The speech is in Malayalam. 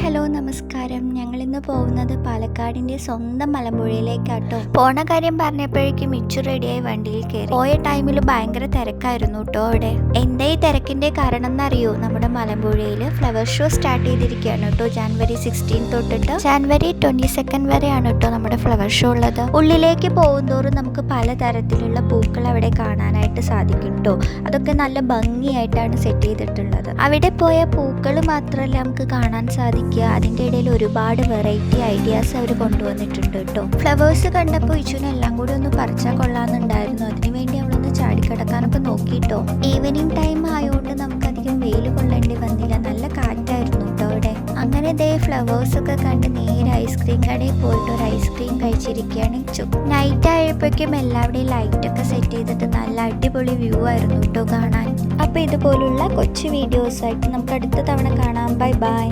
ഹലോ നമസ്കാരം. ഞങ്ങളിന്ന് പോകുന്നത് പാലക്കാടിൻ്റെ സ്വന്തം മലമ്പുഴയിലേക്കാട്ടോ. പോണ കാര്യം പറഞ്ഞപ്പോഴേക്കും മിച്ചു റെഡിയായി വണ്ടിയിൽ കയറി. പോയ ടൈമിൽ ഭയങ്കര തിരക്കായിരുന്നു കേട്ടോ അവിടെ. എന്താ ഈ തിരക്കിൻ്റെ കാരണം എന്നറിയോ? നമ്മുടെ മലമ്പുഴയിൽ ഫ്ലവർ ഷോ സ്റ്റാർട്ട് ചെയ്തിരിക്കുകയാണ് കേട്ടോ. ജാനുവരി 16 തൊട്ടിട്ട് ജാനുവരി 22 വരെയാണ് കേട്ടോ നമ്മുടെ ഫ്ലവർ ഷോ ഉള്ളത്. ഉള്ളിലേക്ക് പോകുന്തോറും നമുക്ക് പലതരത്തിലുള്ള പൂക്കൾ അവിടെ കാണാനായിട്ട് സാധിക്കും കേട്ടോ. അതൊക്കെ നല്ല ഭംഗിയായിട്ടാണ് സെറ്റ് ചെയ്തിട്ടുള്ളത്. അവിടെ പോയ പൂക്കൾ മാത്രമല്ല നമുക്ക് കാണാൻ സാധിക്കുക, അതിൻ്റെ ഇടയിൽ ഒരുപാട് വെറൈറ്റി ഐഡിയാസ് അവർ കൊണ്ടുവന്നിട്ടുണ്ട് കേട്ടോ. ഫ്ലവേഴ്സ് കണ്ടപ്പോൾ ഇച്ചുവിന് എല്ലാം കൂടി ഒന്ന് പറിച്ചാൽ കൊള്ളാമെന്നുണ്ടായിരുന്നു. അതിനുവേണ്ടി അവളൊന്ന് ചാടിക്കിടക്കാനൊക്കെ നോക്കിയിട്ടോ. ഈവനിങ് ടൈം ആയതുകൊണ്ട് നമുക്കധികം വെയിൽ കൊള്ളേണ്ടി വന്നില്ല, നല്ല കാറ്റായിരുന്നു കേട്ടോ അവിടെ. അങ്ങനെ ദേ ഫ്ലവേഴ്സ് ഒക്കെ കണ്ട് നേരെ ഐസ്ക്രീം കടയിൽ പോയിട്ട് ഒരു ഐസ്ക്രീം കഴിച്ചിരിക്കുകയാണ് ഇച്ചു. നൈറ്റ് ആയപ്പോഴേക്കും എല്ലാവരുടെയും ലൈറ്റൊക്കെ സെറ്റ് ചെയ്തിട്ട് നല്ല അടിപൊളി വ്യൂ ആയിരുന്നു കേട്ടോ കാണാൻ. അപ്പോൾ ഇതുപോലുള്ള കൊച്ചു വീഡിയോസായിട്ട് നമുക്ക് അടുത്ത തവണ കാണാം. Bye bye.